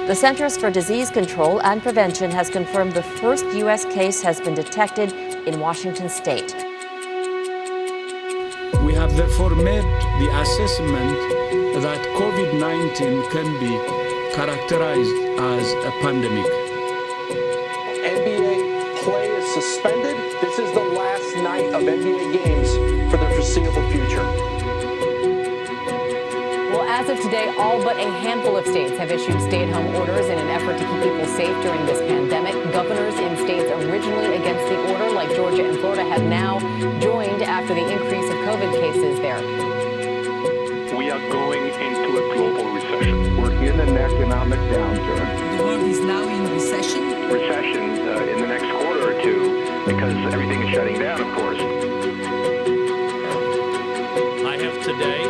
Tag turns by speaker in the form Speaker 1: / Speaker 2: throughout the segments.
Speaker 1: The Centers for Disease Control and Prevention has confirmed the first U.S. case has been detected in Washington state.
Speaker 2: We have therefore made the assessment that COVID-19 can be characterized as a pandemic.
Speaker 3: NBA play is suspended. This is the last night of NBA games for the foreseeable future.
Speaker 4: Well, as of today, all but a handful of states have issued stay-at-home orders in an effort to keep people safe during this pandemic. Governors in states originally against the order, like Georgia and Florida, have now joined after the increase of COVID cases there.
Speaker 5: We are going into a global recession.
Speaker 6: We're in an economic downturn.
Speaker 7: The world is now in recession?
Speaker 5: Recession in the next quarter or two because everything is shutting down, of course.
Speaker 8: I have today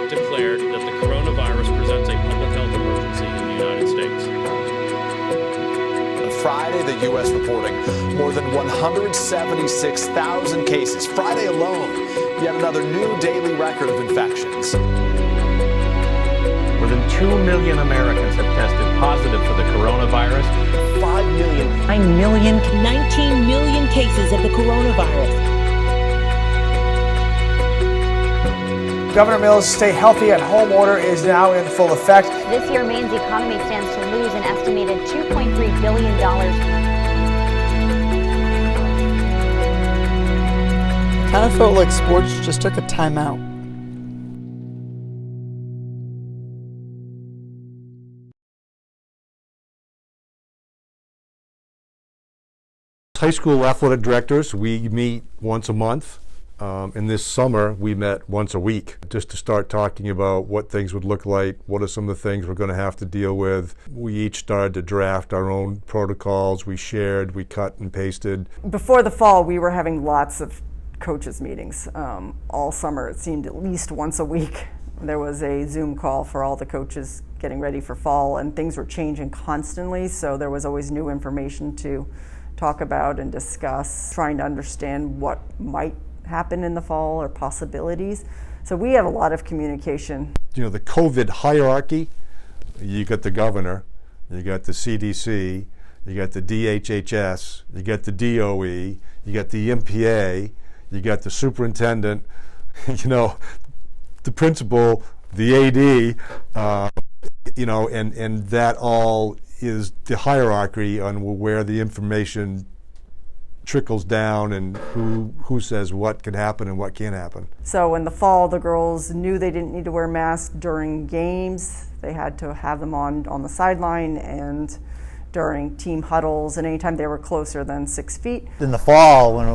Speaker 8: declared that the coronavirus presents a public health emergency in the United States.
Speaker 3: On Friday, the U.S. reporting more than 176,000 cases. Friday alone, yet another new daily record of infections.
Speaker 9: More than 2 million Americans have tested positive for the coronavirus.
Speaker 3: 5 million.
Speaker 10: 9 million. 19 million cases of the coronavirus.
Speaker 11: Governor Mills' Stay Healthy at Home order is now in full effect.
Speaker 12: This year means the economy stands to lose an estimated $2.3 billion.
Speaker 13: Kind of felt like sports just took a timeout.
Speaker 14: High school athletic directors, we meet once a month. And this summer, we met once a week just to start talking about what things would look like, what are some of the things we're going to have to deal with. We each started to draft our own protocols. We shared, we cut and pasted.
Speaker 15: Before the fall, we were having lots of coaches meetings. All summer, it seemed at least once a week. There was a Zoom call for all the coaches getting ready for fall, and things were changing constantly, so there was always new information to talk about and discuss, trying to understand what might happen in the fall or possibilities. So we had a lot of communication.
Speaker 14: You know, the COVID hierarchy, you got the governor, you got the CDC, you got the DHHS, you got the DOE, you got the MPA, you got the superintendent, you know, the principal, the AD, you know, and that all is the hierarchy on where the information trickles down and who says what can happen and what can't happen.
Speaker 15: So in the fall, the girls knew they didn't need to wear masks during games. They had to have them on the sideline and during team huddles and anytime they were closer than 6 feet.
Speaker 16: In the fall, when it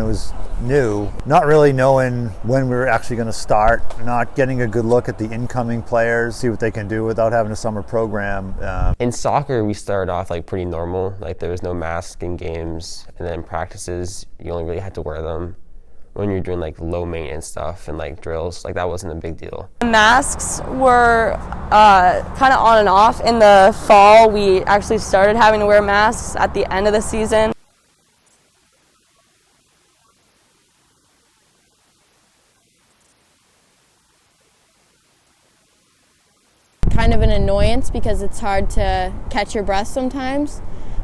Speaker 16: was new, not really knowing when we were actually going to start, not getting a good look at the incoming players, see what they can do without having a summer program.
Speaker 17: In soccer, we started off like pretty normal. Like there was no mask in games, and then practices, you only really had to wear them when you're doing like low maintenance stuff and like drills. Like that wasn't a big deal.
Speaker 18: Masks were kind of on and off. In the fall, we actually started having to wear masks at the end of the season.
Speaker 19: Kind of an annoyance because it's hard to catch your breath sometimes.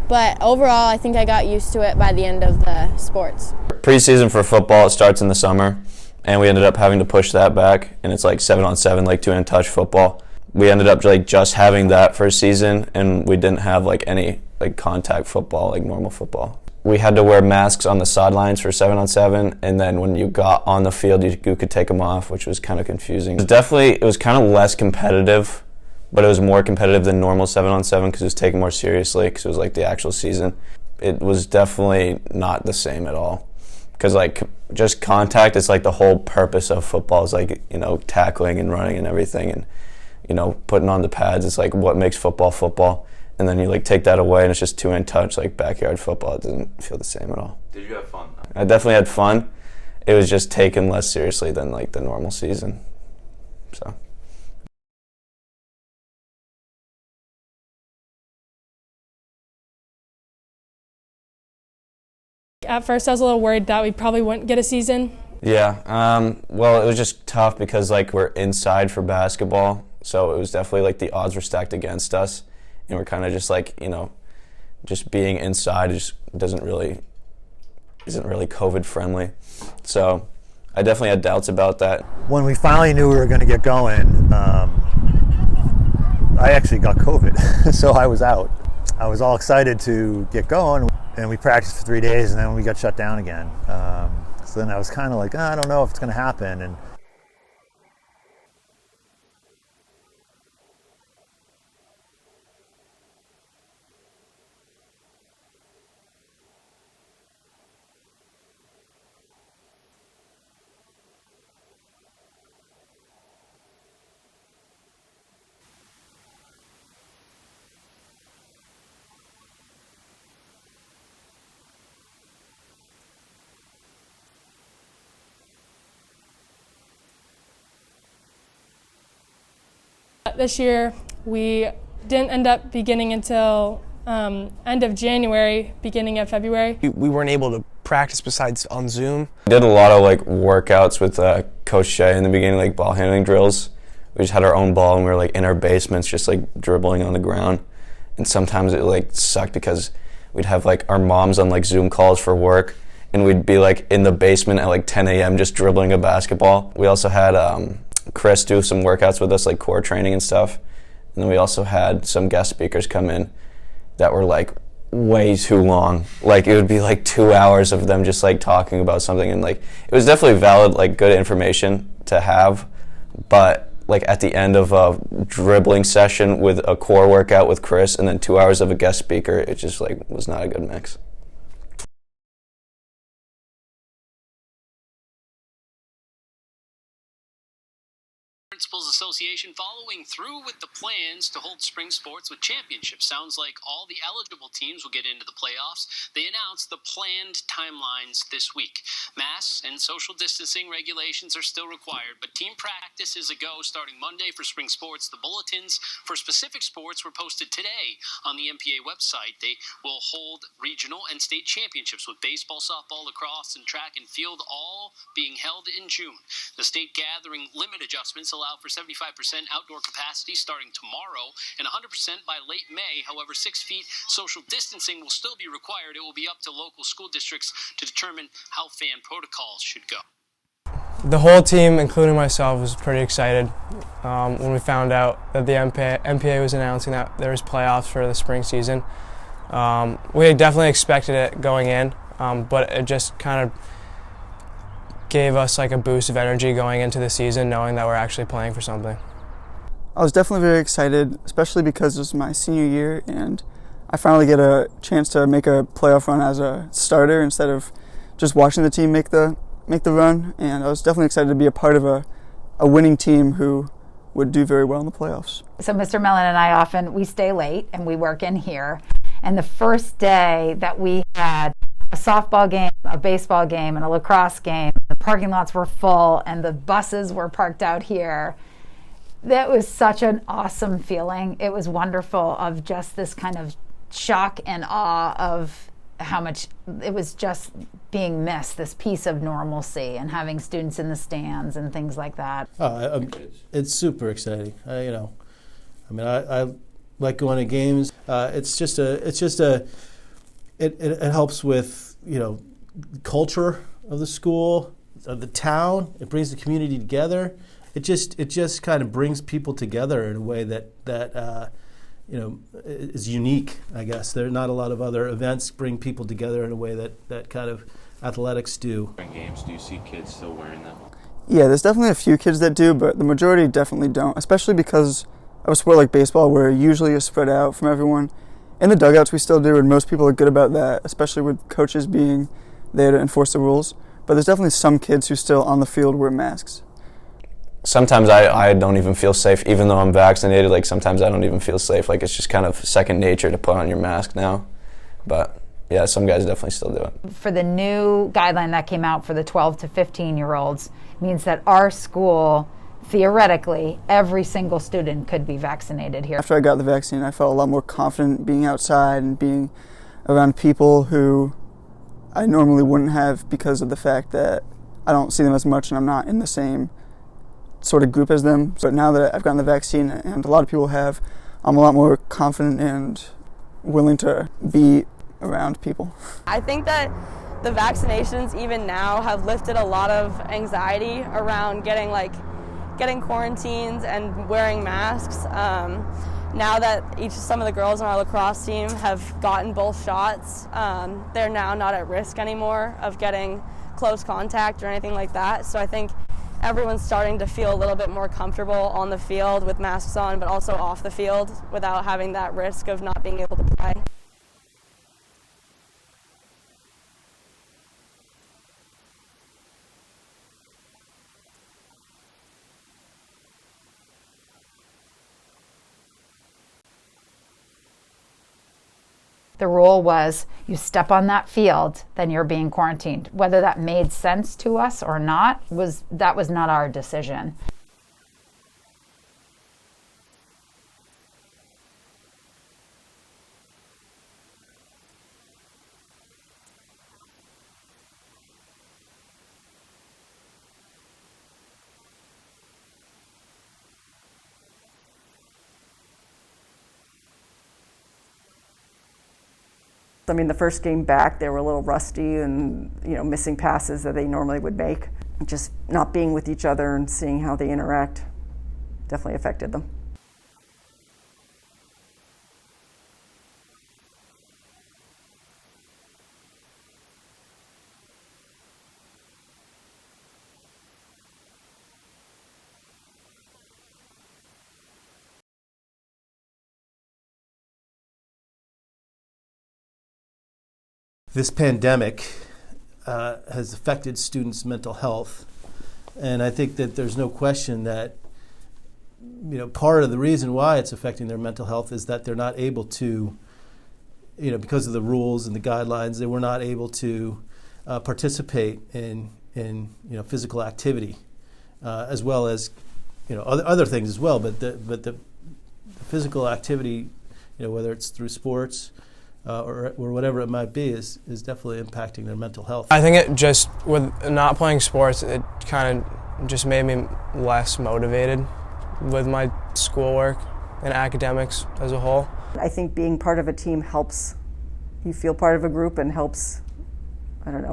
Speaker 19: But overall, I think I got used to it by the end of the sports.
Speaker 20: Preseason for football, it starts in the summer, and we ended up having to push that back, and it's like 7-on-7, like 2-in-touch football. We ended up like just having that for a season, and we didn't have like any like contact football, like normal football. We had to wear masks on the sidelines for 7-on-7, and then when you got on the field, you could take them off, which was kind of confusing. It was kind of less competitive, but it was more competitive than normal 7-on-7 because it was taken more seriously because it was like the actual season. It was definitely not the same at all because like just contact is like the whole purpose of football is like, you know, tackling and running and everything, and you know, putting on the pads is like what makes football football, and then you like take that away and it's just 2-in-touch like backyard football. It doesn't feel the same at all.
Speaker 6: Did you have fun?
Speaker 20: I definitely had fun. It was just taken less seriously than like the normal season. So.
Speaker 2: At first I was a little worried that we probably wouldn't get a season.
Speaker 20: Yeah, well, it was just tough because like we're inside for basketball, so it was definitely like the odds were stacked against us, and we're kind of just like, you know, just being inside just isn't really COVID friendly. So I definitely had doubts about that.
Speaker 16: When we finally knew we were going to get going, I actually got COVID, so I was out. I was all excited to get going, and we practiced for 3 days, and then we got shut down again. So then I was kind of like, I don't know if it's going to happen. And
Speaker 21: This year, we didn't end up beginning until end of January, beginning of February.
Speaker 22: We weren't able to practice besides on Zoom.
Speaker 20: We did a lot of like workouts with Coach Shea in the beginning, like ball handling drills. We just had our own ball and we were like in our basements just like dribbling on the ground. And sometimes it like sucked because we'd have like our moms on like Zoom calls for work, and we'd be like in the basement at like 10 a.m. just dribbling a basketball. We also had Chris do some workouts with us, like core training and stuff. And then we also had some guest speakers come in that were like way too long. Like it would be like 2 hours of them just like talking about something, and like it was definitely valid, like good information to have. But like at the end of a dribbling session with a core workout with Chris and then 2 hours of a guest speaker, it just like was not a good mix.
Speaker 23: Principals Association following through with the plans to hold spring sports with championships. Sounds like all the eligible teams will get into the playoffs. They announced the planned timelines this week. Masks and social distancing regulations are still required, but team practice is a go starting Monday for spring sports. The bulletins for specific sports were posted today on the MPA website. They will hold regional and state championships with baseball, softball, lacrosse, and track and field all being held in June. The state gathering limit adjustments allow for 75% outdoor capacity starting tomorrow and 100% by late May. However, 6 feet social distancing will still be required. It will be up to local school districts to determine how fan protocols should go.
Speaker 22: The whole team, including myself, was pretty excited when we found out that the MPA was announcing that there was playoffs for the spring season. We definitely expected it going in, but it just kind of gave us like a boost of energy going into the season, knowing that we're actually playing for something.
Speaker 24: I was definitely very excited, especially because it was my senior year and I finally get a chance to make a playoff run as a starter instead of just watching the team make the run. And I was definitely excited to be a part of a winning team who would do very well in the playoffs.
Speaker 25: So Mr. Mellon and I we stay late and we work in here. And the first day that we had a softball game, a baseball game, and a lacrosse game, the parking lots were full and the buses were parked out here. That was such an awesome feeling. It was wonderful, of just this kind of shock and awe of how much it was just being missed, this piece of normalcy, and having students in the stands and things like that.
Speaker 26: It's super exciting. I like going to games. It helps with, culture of the school, of the town. It brings the community together. It just kind of brings people together in a way that is unique, I guess. There are not a lot of other events bring people together in a way that kind of athletics do.
Speaker 27: In games, do you see kids still wearing them?
Speaker 24: Yeah, there's definitely a few kids that do, but the majority definitely don't, especially because of a sport like baseball where usually you're spread out from everyone. In the dugouts we still do, and most people are good about that, especially with coaches being there to enforce the rules. But there's definitely some kids who still on the field wear masks.
Speaker 20: Sometimes I don't even feel safe, even though I'm vaccinated. Like sometimes I don't even feel safe. Like it's just kind of second nature to put on your mask now. But yeah, some guys definitely still do it.
Speaker 25: For the new guideline that came out for the 12 to 15-year-olds means that our school, theoretically, every single student could be vaccinated here.
Speaker 24: After I got the vaccine, I felt a lot more confident being outside and being around people who I normally wouldn't have, because of the fact that I don't see them as much, and I'm not in the same sort of group as them. But now that I've gotten the vaccine, and a lot of people have, I'm a lot more confident and willing to be around people.
Speaker 18: I think that the vaccinations even now have lifted a lot of anxiety around getting quarantines and wearing masks. Now that some of the girls on our lacrosse team have gotten both shots, they're now not at risk anymore of getting close contact or anything like that. So I think everyone's starting to feel a little bit more comfortable on the field with masks on, but also off the field without having that risk of not being able to play.
Speaker 25: The rule was you step on that field, then you're being quarantined. Whether that made sense to us or not, that was not our decision.
Speaker 15: I mean, the first game back, they were a little rusty and, missing passes that they normally would make. Just not being with each other and seeing how they interact definitely affected them.
Speaker 26: This pandemic has affected students' mental health, and I think that there's no question that part of the reason why it's affecting their mental health is that they're not able to, because of the rules and the guidelines, they were not able to participate in physical activity, as well as other things as well. But the physical activity, whether it's through sports. Or whatever it might be, is definitely impacting their mental health.
Speaker 22: I think it just, with not playing sports, it kind of just made me less motivated with my schoolwork and academics as a whole.
Speaker 15: I think being part of a team helps you feel part of a group and helps,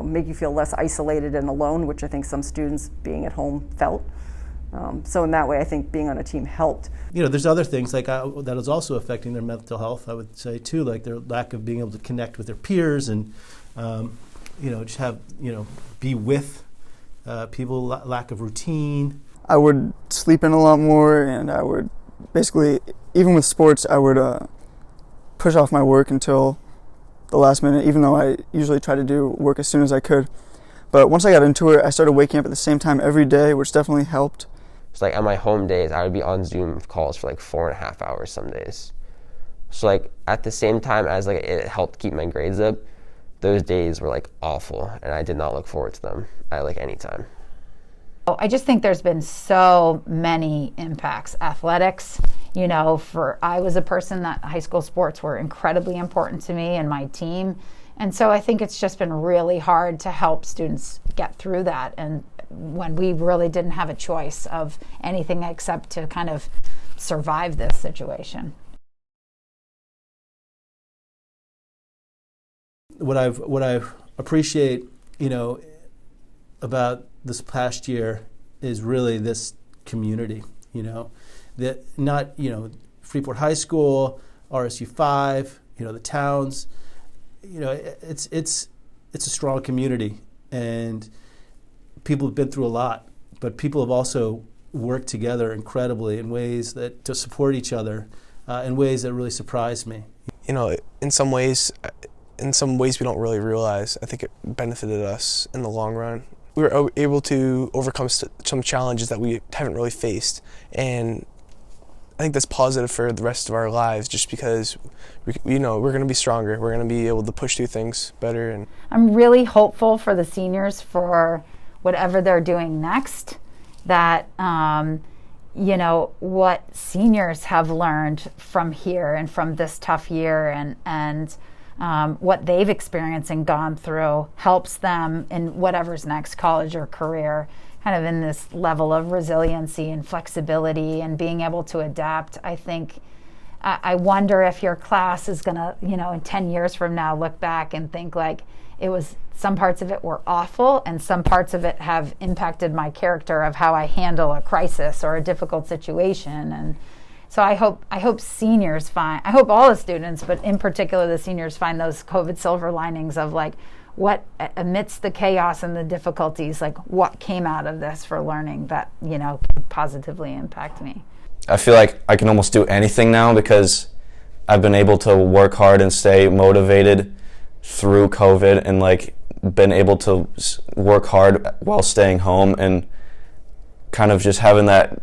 Speaker 15: make you feel less isolated and alone, which I think some students being at home felt. So in that way, I think being on a team helped.
Speaker 26: There's other things that is also affecting their mental health, I would say, too, like their lack of being able to connect with their peers and, just have, be with people, lack of routine.
Speaker 24: I would sleep in a lot more, and I would basically, even with sports, I would push off my work until the last minute, even though I usually try to do work as soon as I could. But once I got into it, I started waking up at the same time every day, which definitely helped.
Speaker 17: So on my home days, I would be on Zoom calls for 4.5 hours some days. So at the same time as it helped keep my grades up, those days were awful, and I did not look forward to them at any time.
Speaker 25: I just think there's been so many impacts. Athletics, I was a person that high school sports were incredibly important to me and my team. And so I think it's just been really hard to help students get through that, and when we really didn't have a choice of anything except to kind of survive this situation.
Speaker 26: What I appreciate, about this past year is really this community, that not, Freeport High School, RSU 5, the towns, it's a strong community, and people have been through a lot, but people have also worked together incredibly in ways to support each other in ways that really surprised me.
Speaker 22: In some ways we don't really realize, I think it benefited us in the long run. We were able to overcome some challenges that we haven't really faced, and I think that's positive for the rest of our lives, just because we're going to be stronger. We're going to be able to push through things better. And
Speaker 25: I'm really hopeful for the seniors for whatever they're doing next, that what seniors have learned from here and from this tough year, and what they've experienced and gone through helps them in whatever's next, college or career, kind of in this level of resiliency and flexibility and being able to adapt. I think, I wonder if your class is going to, in 10 years from now, look back and think like some parts of it were awful and some parts of it have impacted my character of how I handle a crisis or a difficult situation. And so I hope seniors find, I hope all the students, but in particular the seniors, find those COVID silver linings of like what, amidst the chaos and the difficulties, like what came out of this for learning that, could positively impact me.
Speaker 20: I feel like I can almost do anything now because I've been able to work hard and stay motivated through COVID, and like been able to work hard while staying home, and kind of just having that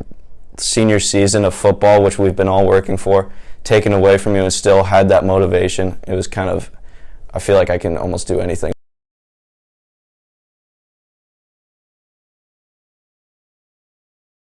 Speaker 20: senior season of football, which we've been all working for, taken away from you and still had that motivation. It was kind of, I feel like I can almost do anything.